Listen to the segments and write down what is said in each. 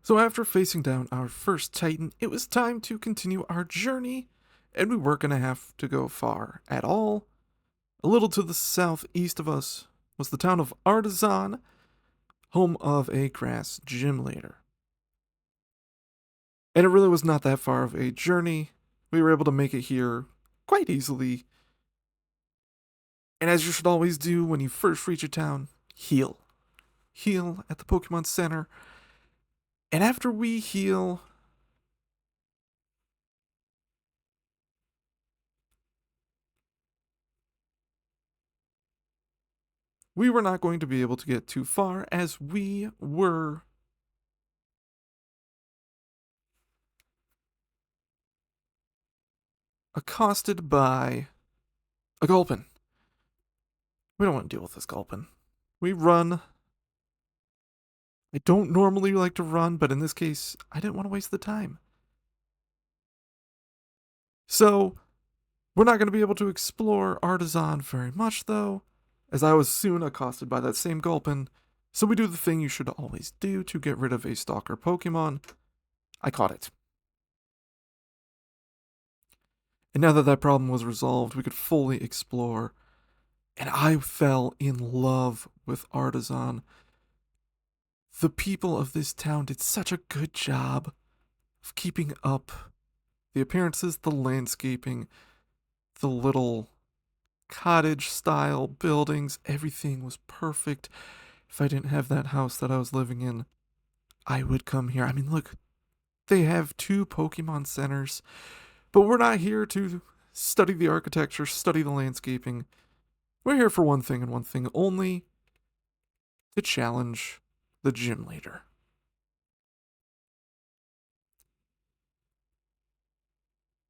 So after facing down our first Titan, it was time to continue our journey, and we weren't going to have to go far at all. A little to the southeast of us was the town of Artazon, home of a grass gym leader. And it really was not that far of a journey. We were able to make it here quite easily. And as you should always do when you first reach a town, heal. Heal at the Pokemon Center. And after we heal, we were not going to be able to get too far as we were accosted by a Gulpin. We don't want to deal with this Gulpin. We run. I don't normally like to run, but in this case, I didn't want to waste the time. So, we're not going to be able to explore Artazon very much, though, as I was soon accosted by that same Gulpin. So we do the thing you should always do to get rid of a stalker Pokemon. I caught it. And now that that problem was resolved, we could fully explore. And I fell in love with Artazon. The people of this town did such a good job of keeping up the appearances, the landscaping, the little cottage-style buildings. Everything was perfect. If I didn't have that house that I was living in, I would come here. I mean, look, they have 2 Pokemon centers, but we're not here to study the architecture, study the landscaping. We're here for one thing and one thing only, to challenge the gym leader.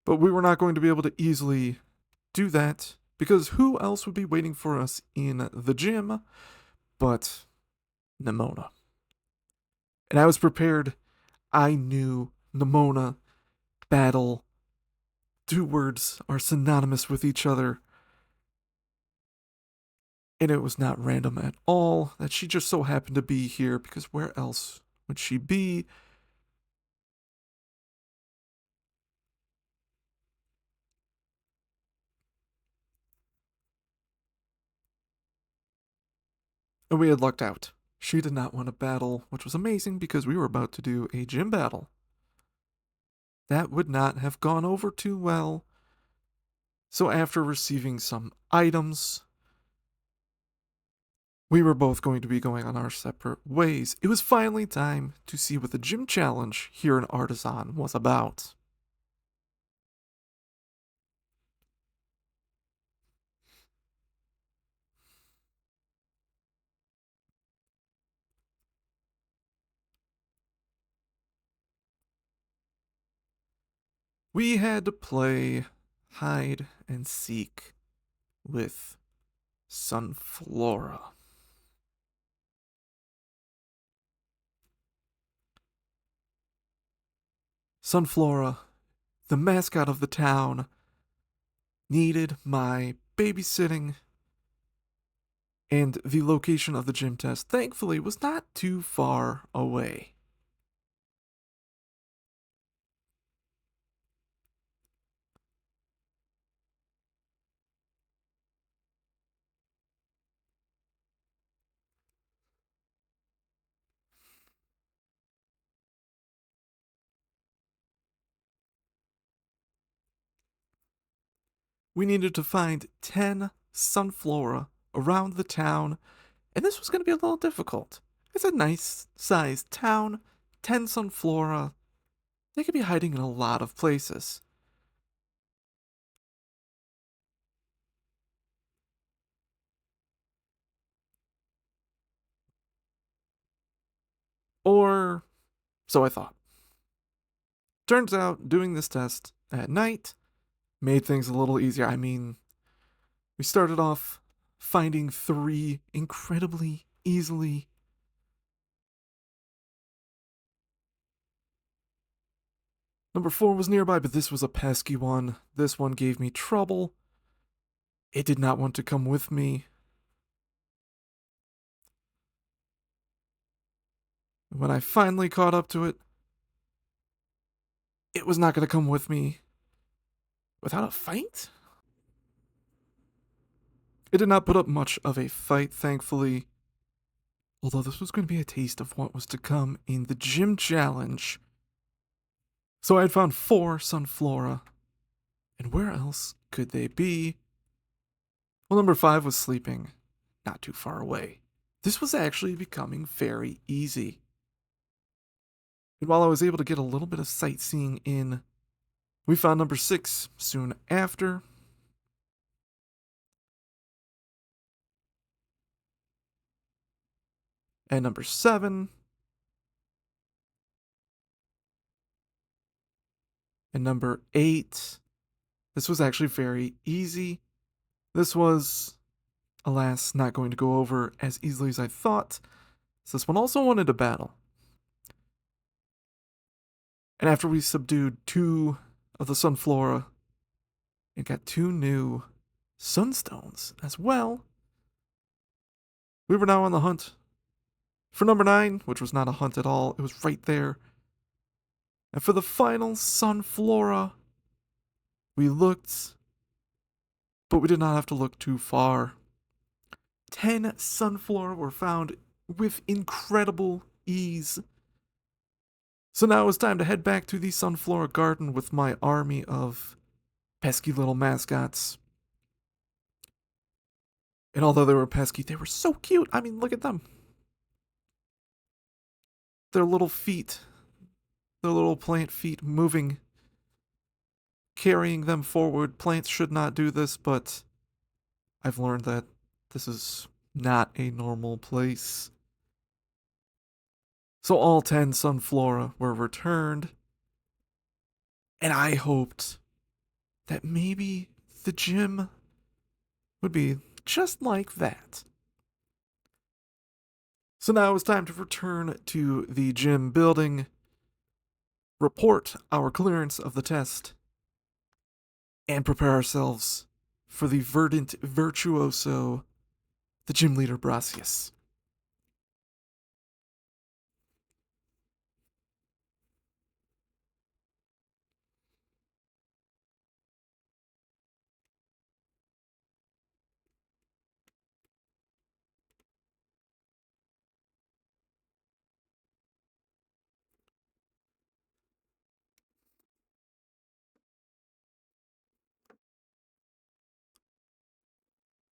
But we were not going to be able to easily do that, because who else would be waiting for us in the gym but Nemona? And I was prepared. I knew Nemona, battle, 2 words are synonymous with each other. And it was not random at all that she just so happened to be here, because where else would she be? And we had lucked out. She did not want to battle, which was amazing because we were about to do a gym battle. That would not have gone over too well. So after receiving some items, we were both going to be going on our separate ways. It was finally time to see what the gym challenge here in Artazon was about. We had to play hide and seek with Sunflora. Sunflora, the mascot of the town, needed my babysitting, and the location of the gym test, thankfully, was not too far away. We needed to find 10 Sunflora around the town, and this was going to be a little difficult. It's a nice sized town, 10 Sunflora. They could be hiding in a lot of places. Or so I thought. Turns out, doing this test at night made things a little easier. I mean, we started off finding 3 incredibly easily. Number 4 was nearby, but this was a pesky one. This one gave me trouble. It did not want to come with me. When I finally caught up to it, it was not going to come with me without a fight. It did not put up much of a fight, thankfully, although this was going to be a taste of what was to come in the gym challenge. So I had found 4 Sunflora, and where else could they be? Well, number 5 was sleeping not too far away. This was actually becoming very easy. And while I was able to get a little bit of sightseeing in, we found number 6 soon after. And number 7. And number 8. This was actually very easy. This was, alas, not going to go over as easily as I thought. So this one also wanted to battle. And after we subdued 2 of the Sunflora and got 2 new Sunstones as well, we were now on the hunt for number 9, which was not a hunt at all. It was right there. And for the final Sunflora, we looked, but we did not have to look too far. 10 Sunflora were found with incredible ease. So now it was time to head back to the Sunflora Garden with my army of pesky little mascots. And although they were pesky, they were so cute. I mean, look at them. Their little feet, their little plant feet moving, carrying them forward. Plants should not do this, but I've learned that this is not a normal place. So all 10 Sunflora were returned, and I hoped that maybe the gym would be just like that. So now it's time to return to the gym building, report our clearance of the test, and prepare ourselves for the verdant virtuoso, the gym leader Brassius.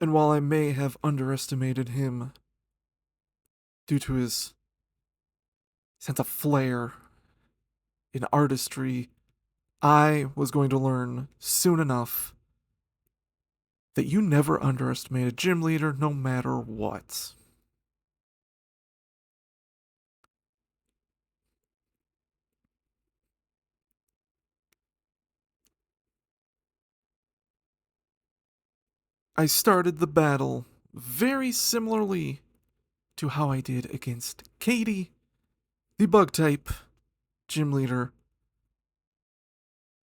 And while I may have underestimated him due to his sense of flair in artistry, I was going to learn soon enough that you never underestimate a gym leader no matter what. I started the battle very similarly to how I did against Katie, the bug type gym leader,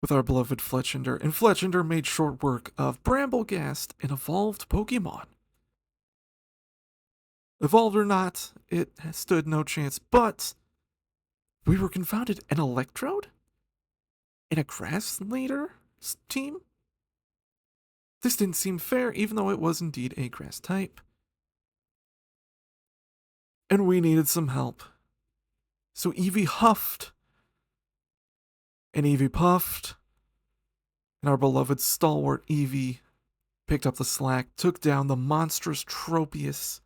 with our beloved Fletchinder, and Fletchinder made short work of Bramblegast, an evolved Pokemon. Evolved or not, it stood no chance, but we were confounded. An Electrode? In a Grass Leader team? This didn't seem fair, even though it was indeed a Grass type. And we needed some help. So Eevee huffed, and Eevee puffed, and our beloved stalwart Eevee picked up the slack, took down the monstrous Tropius,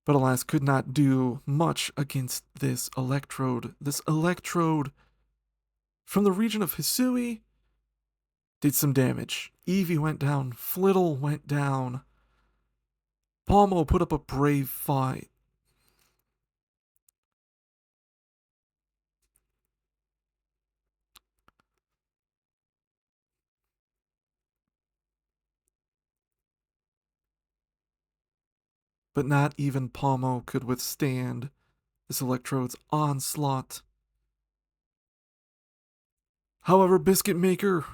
but alas could not do much against this Electrode. This Electrode from the region of Hisui did some damage. Eevee went down, Flittle went down, Palmo put up a brave fight. But not even Palmo could withstand this Electrode's onslaught. However, Biscuit Maker,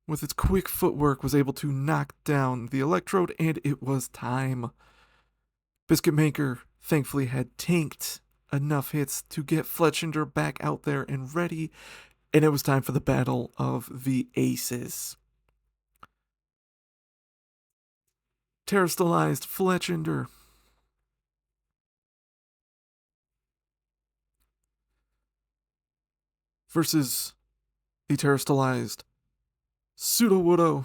with its quick footwork, was able to knock down the Electrode, and it was time. Biscuit Maker thankfully had tanked enough hits to get Fletchinder back out there and ready, and it was time for the battle of the aces. Terastallized Fletchinder versus the Terastallized Sudowoodo.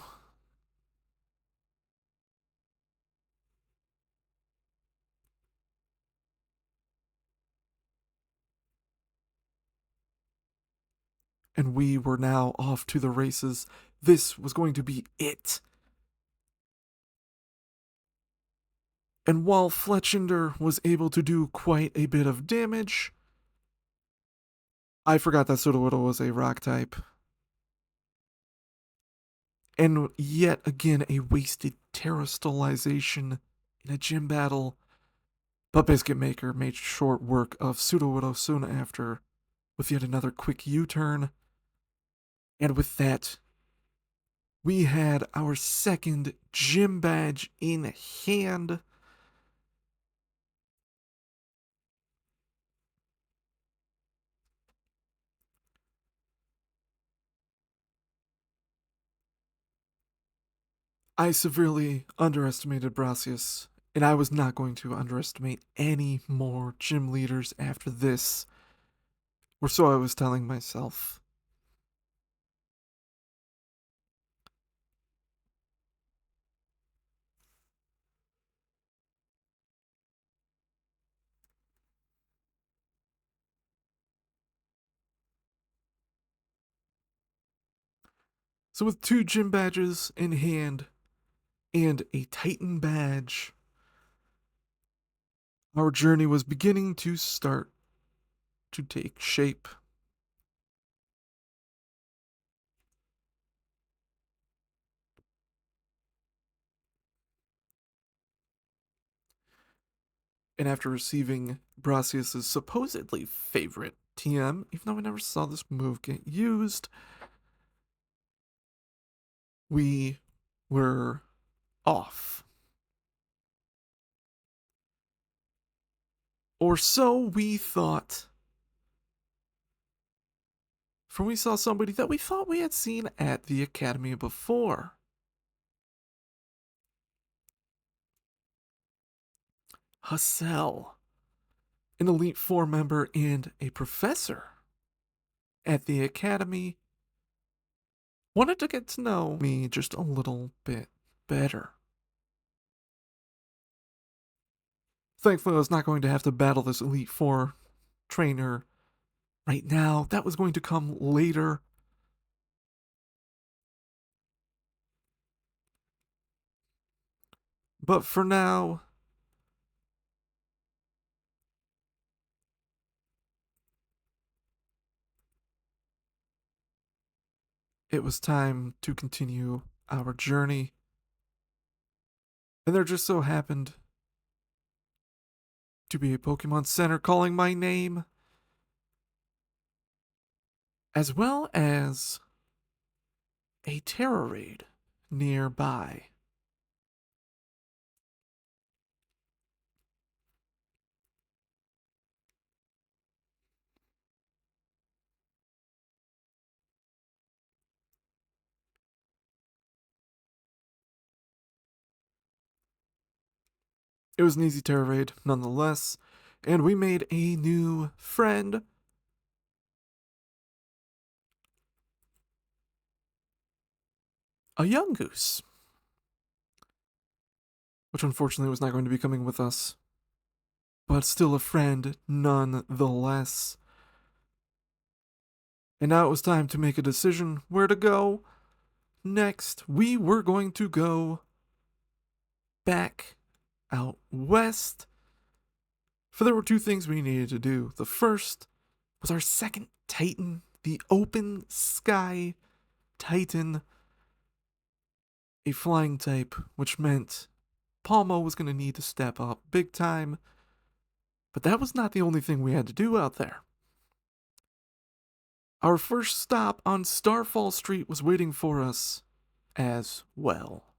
And we were now off to the races. This was going to be it. And while Fletchinder was able to do quite a bit of damage, I forgot that Sudowoodo was a rock type. And yet again, a wasted Terastallization in a gym battle. But Biscuit Maker made short work of Sudowoodo soon after, with yet another quick U-turn. And with that, we had our second gym badge in hand. I severely underestimated Brassius, and I was not going to underestimate any more gym leaders after this, or so I was telling myself. So with 2 gym badges in hand and a Titan badge, our journey was beginning to start to take shape. And after receiving Brassius' supposedly favorite TM, even though we never saw this move get used, we were off. Or so we thought. For we saw somebody that we thought we had seen at the academy before. Hassel, an Elite Four member and a professor at the academy, wanted to get to know me just a little bit better. Thankfully, I was not going to have to battle this Elite Four trainer right now. That was going to come later. But for now, it was time to continue our journey. And there just so happened to be a Pokemon Center calling my name, as well as a Terror Raid nearby. It was an easy Terror Raid nonetheless, and we made a new friend. A young goose, which unfortunately was not going to be coming with us, but still a friend nonetheless. And now it was time to make a decision where to go next. We were going to go back out west, for there were 2 things we needed to do. The first was our second Titan, the Open Sky Titan, a flying type, which meant Palmo was going to need to step up big time. But that was not the only thing we had to do out there. Our first stop on Starfall Street was waiting for us as well.